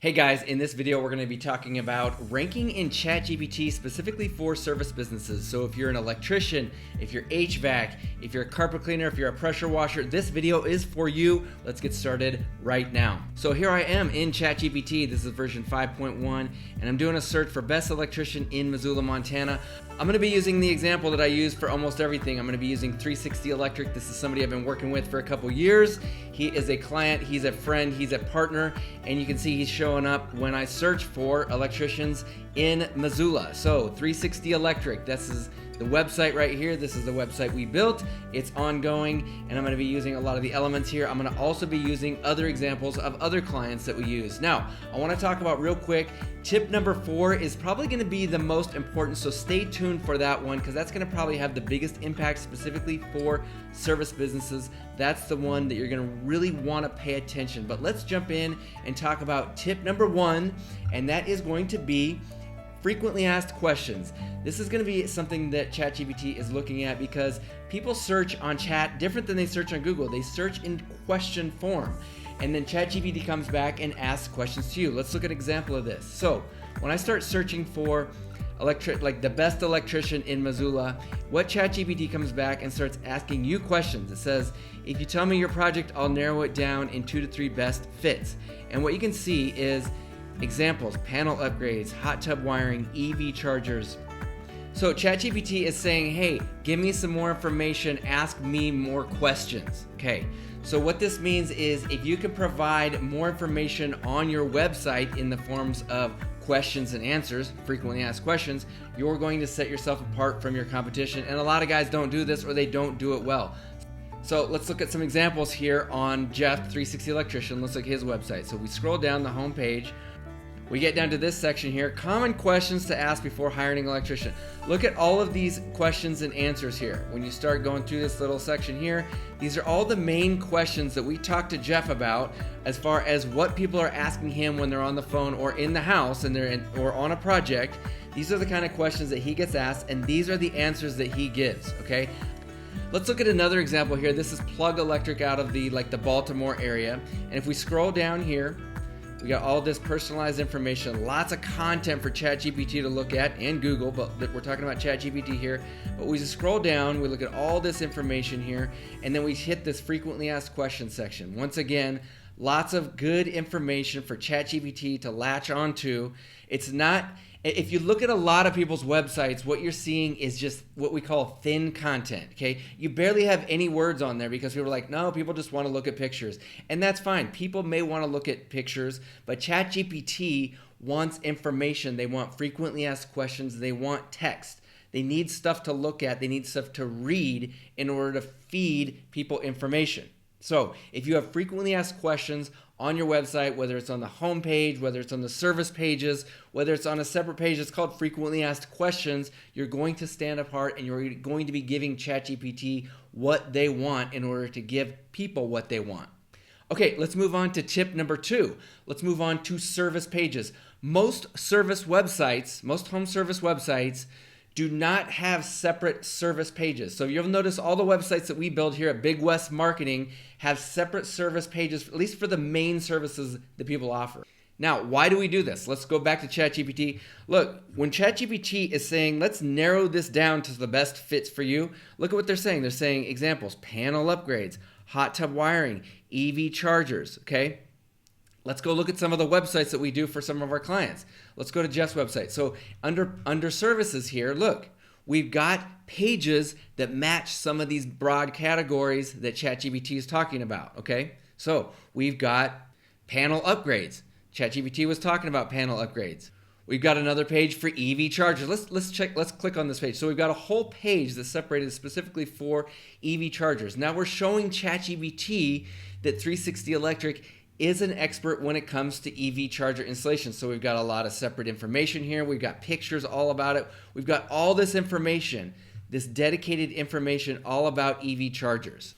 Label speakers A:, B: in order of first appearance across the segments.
A: Hey guys, in this video we're going to be talking about ranking in ChatGPT specifically for service businesses. So if you're an electrician, if you're HVAC, if you're a carpet cleaner, if you're a pressure washer, this video is for you. Let's get started right now. So here I am in ChatGPT. This is version 5.1 and I'm doing a search for best electrician in Missoula, Montana. I'm going to be using the example that I use for almost everything. I'm going to be using 360 Electric. This is somebody I've been working with for a couple years. He is a client, he's a friend, he's a partner, and you can see he's showing up when I search for electricians in Missoula. So 360 Electric, this is the website right here. This is the website we built. It's ongoing, and I'm going to be using a lot of the elements here. I'm going to also be using other examples of other clients that we use. Now, I want to talk about real quick, tip number 4 is probably going to be the most important, so stay tuned for that one because that's going to probably have the biggest impact specifically for service businesses. That's the one that you're going to really want to pay attention. But let's jump in and talk about tip number 1, and that is going to be frequently asked questions. This is going to be something that ChatGPT is looking at because people search on chat different than they search on Google. They search in question form, and then ChatGPT comes back and asks questions to you. Let's look at an example of this. So when I start searching for like the best electrician in Missoula, what ChatGPT comes back and starts asking you questions. It says, if you tell me your project, I'll narrow it down in 2 to 3 best fits. And what you can see is examples, panel upgrades, hot tub wiring, EV chargers. So ChatGPT is saying, hey, give me some more information, ask me more questions. Okay, so what this means is if you can provide more information on your website in the forms of questions and answers, frequently asked questions, you're going to set yourself apart from your competition. And a lot of guys don't do this or they don't do it well. So let's look at some examples here on Jeff, 360 Electrician. Let's look at his website. So we scroll down the home page. We get down to this section here, common questions to ask before hiring an electrician. Look at all of these questions and answers here. When you start going through this little section here, these are all the main questions that we talked to Jeff about as far as what people are asking him when they're on the phone or in the house and or on a project. These are the kind of questions that he gets asked, and these are the answers that he gives, okay? Let's look at another example here. This is Plug Electric out of the Baltimore area. And if we scroll down here, we got all this personalized information, lots of content for ChatGPT to look at and Google, but we're talking about ChatGPT here. But we just scroll down, we look at all this information here, and then we hit this frequently asked questions section. Once again, lots of good information for ChatGPT to latch onto. It's not, if you look at a lot of people's websites, what you're seeing is just what we call thin content, okay? You barely have any words on there because people are like, no, people just want to look at pictures. And that's fine. People may want to look at pictures, but ChatGPT wants information. They want frequently asked questions. They want text. They need stuff to look at. They need stuff to read in order to feed people information. So if you have frequently asked questions on your website, whether it's on the home page, whether it's on the service pages, whether it's on a separate page that's called frequently asked questions, you're going to stand apart and you're going to be giving ChatGPT what they want in order to give people what they want. Okay, let's move on to tip number 2. Let's move on to service pages. Most service websites, most home service websites, do not have separate service pages. So you'll notice all the websites that we build here at Big West Marketing have separate service pages, at least for the main services that people offer. Now, why do we do this? Let's go back to ChatGPT. Look, when ChatGPT is saying, let's narrow this down to the best fits for you, look at what they're saying. They're saying examples, panel upgrades, hot tub wiring, EV chargers, okay? Let's go look at some of the websites that we do for some of our clients. Let's go to Jeff's website. So under services here, look, we've got pages that match some of these broad categories that ChatGPT is talking about, okay? So we've got panel upgrades. ChatGPT was talking about panel upgrades. We've got another page for EV chargers. Let's click on this page. So we've got a whole page that's separated specifically for EV chargers. Now we're showing ChatGPT that 360 Electric is an expert when it comes to EV charger installation. So we've got a lot of separate information here. We've got pictures all about it. We've got all this information, this dedicated information all about EV chargers.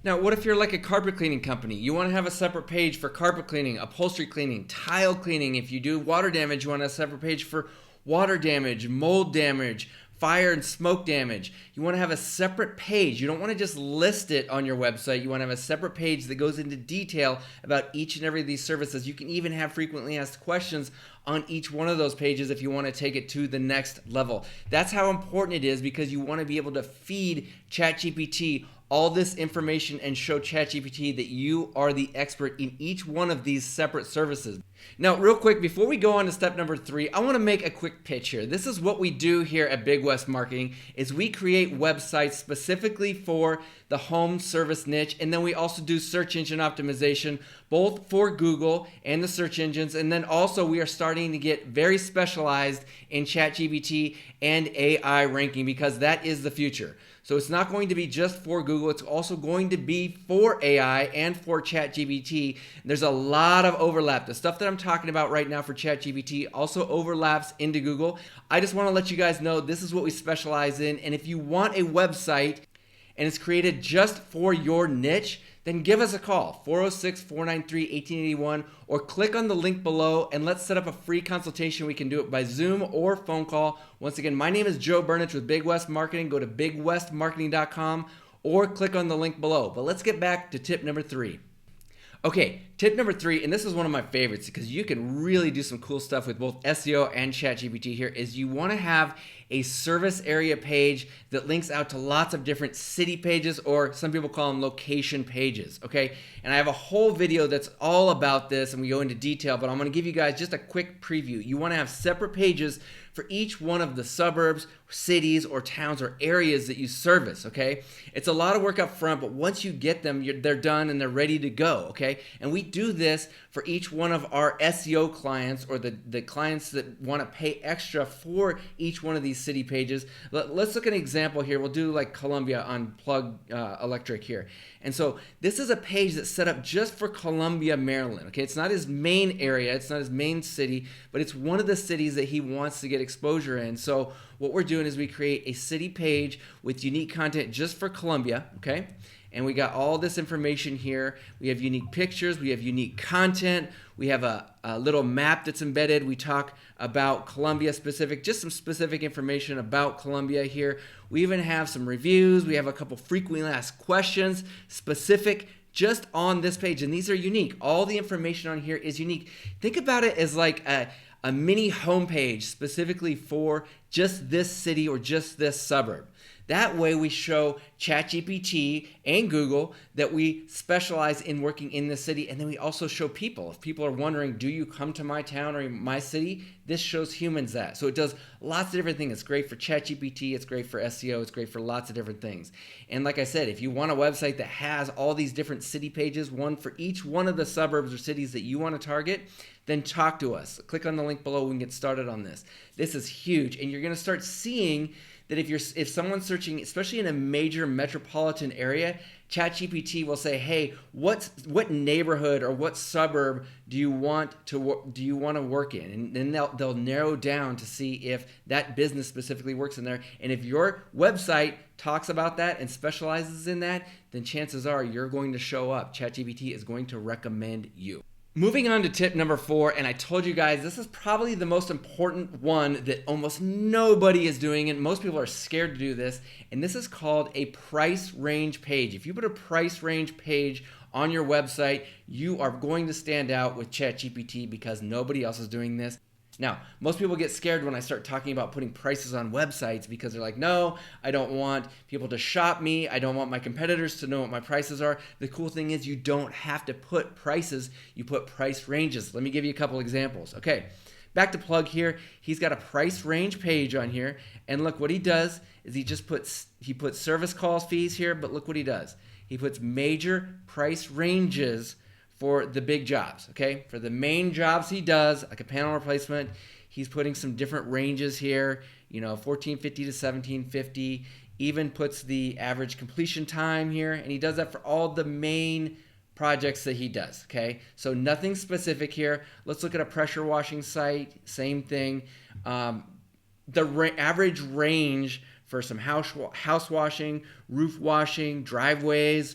A: Now, what if you're like a carpet cleaning company? You want to have a separate page for carpet cleaning, upholstery cleaning, tile cleaning. If you do water damage, you want a separate page for water damage, mold damage, fire and smoke damage. You want to have a separate page. You don't want to just list it on your website. You want to have a separate page that goes into detail about each and every of these services. You can even have frequently asked questions on each one of those pages if you want to take it to the next level. That's how important it is, because you want to be able to feed ChatGPT all this information and show ChatGPT that you are the expert in each one of these separate services. Now, real quick, before we go on to step number 3, I want to make a quick pitch here. This is what we do here at Big West Marketing, is we create websites specifically for the home service niche, and then we also do search engine optimization, both for Google and the search engines, and then also we are starting to get very specialized in ChatGPT and AI ranking, because that is the future. So it's not going to be just for Google, it's also going to be for AI and for ChatGPT. There's a lot of overlap. The stuff that I'm talking about right now for ChatGPT also overlaps into Google. I just want to let you guys know this is what we specialize in, and if you want a website and it's created just for your niche, then give us a call, 406-493-1881, or click on the link below and let's set up a free consultation. We can do it by Zoom or phone call. Once again, my name is Joe Burnich with Big West Marketing. Go to bigwestmarketing.com or click on the link below. But let's get back to tip number 3. Okay, tip number 3, and this is one of my favorites because you can really do some cool stuff with both SEO and ChatGPT here, is you want to have a service area page that links out to lots of different city pages, or some people call them location pages, okay? And I have a whole video that's all about this, and we go into detail, but I'm going to give you guys just a quick preview. You want to have separate pages for each one of the suburbs, cities, or towns, or areas that you service, okay? It's a lot of work up front, but once you get them, they're done and they're ready to go, okay? And we do this for each one of our SEO clients, or the clients that want to pay extra for each one of these city pages. Let's look at an example here. We'll do like Columbia on Plug Electric here. And so this is a page that's set up just for Columbia, Maryland. Okay, it's not his main area, it's not his main city, but it's one of the cities that he wants to get exposure in. So what we're doing is we create a city page with unique content just for Columbia, okay? And we got all this information here. We have unique pictures, we have unique content, we have a little map that's embedded. We talk about Columbia specific, just some specific information about Columbia here. We even have some reviews. We have a couple frequently asked questions specific just on this page, and these are unique. All the information on here is unique. Think about it as like a mini homepage specifically for just this city or just this suburb. That way we show ChatGPT and Google that we specialize in working in the city, and then we also show people. If people are wondering, do you come to my town or my city? This shows humans that. So it does lots of different things. It's great for ChatGPT, it's great for SEO, it's great for lots of different things. And like I said, if you want a website that has all these different city pages, one for each one of the suburbs or cities that you want to target, then talk to us. Click on the link below, we can get started on this. This is huge, and you're going to start seeing that if someone's searching, especially in a major metropolitan area, ChatGPT will say, "Hey, what neighborhood or what suburb do you want to work in?" And then they'll narrow down to see if that business specifically works in there. And if your website talks about that and specializes in that, then chances are you're going to show up. ChatGPT is going to recommend you. Moving on to tip number 4, and I told you guys this is probably the most important one that almost nobody is doing, and most people are scared to do this, and this is called a price range page. If you put a price range page on your website, you are going to stand out with ChatGPT because nobody else is doing this. Now, most people get scared when I start talking about putting prices on websites because they're like, no, I don't want people to shop me. I don't want my competitors to know what my prices are. The cool thing is you don't have to put prices. You put price ranges. Let me give you a couple examples. Okay, back to Plug here. He's got a price range page on here. And look, what he does is he puts service calls fees here, but look what he does. He puts major price ranges for the big jobs, okay? For the main jobs he does, like a panel replacement, he's putting some different ranges here, $14.50 to $17.50, even puts the average completion time here, and he does that for all the main projects that he does, okay? So nothing specific here. Let's look at a pressure washing site, same thing. The average range for some house washing, roof washing, driveways,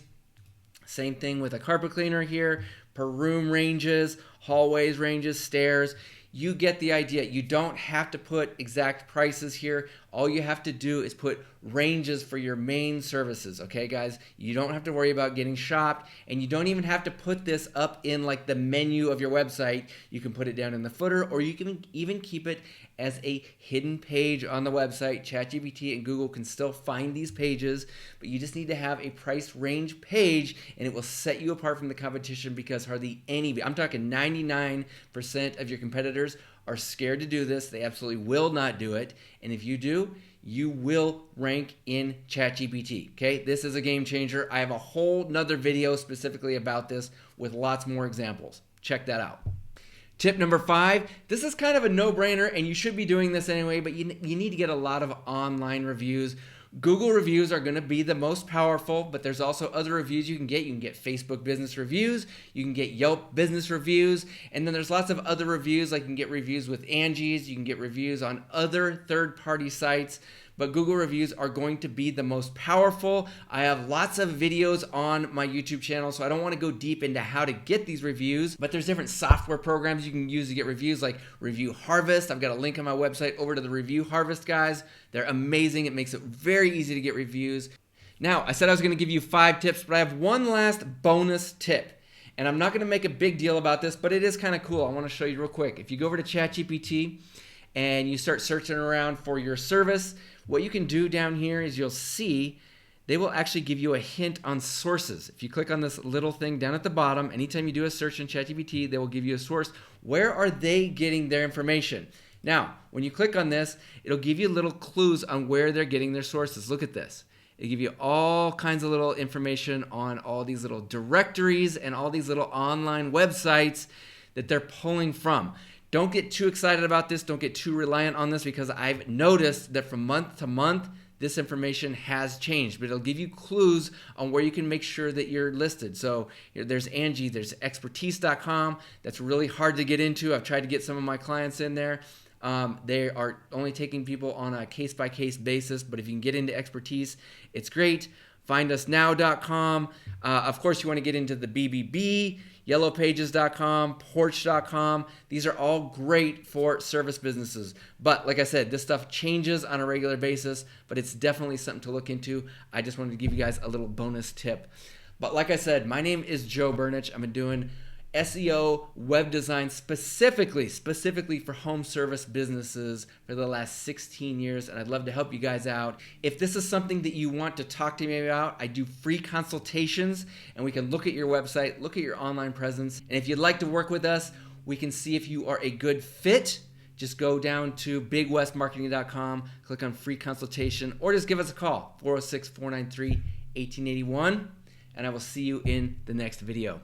A: same thing with a carpet cleaner here, per room ranges, hallways ranges, stairs. You get the idea. You don't have to put exact prices here. All you have to do is put ranges for your main services, okay, guys? You don't have to worry about getting shopped, and you don't even have to put this up in like the menu of your website. You can put it down in the footer, or you can even keep it as a hidden page on the website. ChatGPT and Google can still find these pages, but you just need to have a price range page, and it will set you apart from the competition, because hardly any, I'm talking 99% of your competitors are scared to do this. They absolutely will not do it. And if you do, you will rank in ChatGPT. Okay, this is a game changer. I have a whole nother video specifically about this with lots more examples. Check that out. Tip number 5, this is kind of a no-brainer, and you should be doing this anyway, but you need to get a lot of online reviews. Google reviews are going to be the most powerful, but there's also other reviews you can get. You can get Facebook business reviews, you can get Yelp business reviews, and then there's lots of other reviews, like you can get reviews with Angie's, you can get reviews on other third-party sites. But Google reviews are going to be the most powerful. I have lots of videos on my YouTube channel, so I don't want to go deep into how to get these reviews, but there's different software programs you can use to get reviews, like Review Harvest. I've got a link on my website over to the Review Harvest guys. They're amazing. It makes it very easy to get reviews. Now, I said I was going to give you 5 tips, but I have one last bonus tip. And I'm not going to make a big deal about this, but it is kind of cool. I want to show you real quick. If you go over to ChatGPT and you start searching around for your service, what you can do down here is you'll see they will actually give you a hint on sources. If you click on this little thing down at the bottom, anytime you do a search in ChatGPT, they will give you a source. Where are they getting their information? Now, when you click on this, it'll give you little clues on where they're getting their sources. Look at this. It'll give you all kinds of little information on all these little directories and all these little online websites that they're pulling from. Don't get too excited about this. Don't get too reliant on this, because I've noticed that from month to month, this information has changed, but it'll give you clues on where you can make sure that you're listed. So there's Angie, there's expertise.com. That's really hard to get into. I've tried to get some of my clients in there. They are only taking people on a case-by-case basis, but if you can get into expertise, it's great. Findusnow.com. Of course, you want to get into the BBB, yellowpages.com, porch.com. These are all great for service businesses. But like I said, this stuff changes on a regular basis, but it's definitely something to look into. I just wanted to give you guys a little bonus tip. But like I said, my name is Joe Burnich. I've been doing SEO, web design specifically for home service businesses for the last 16 years, and I'd love to help you guys out. If this is something that you want to talk to me about, I do free consultations, and we can look at your website, look at your online presence, and if you'd like to work with us, we can see if you are a good fit. Just go down to bigwestmarketing.com, click on free consultation, or just give us a call, 406-493-1881, and I will see you in the next video.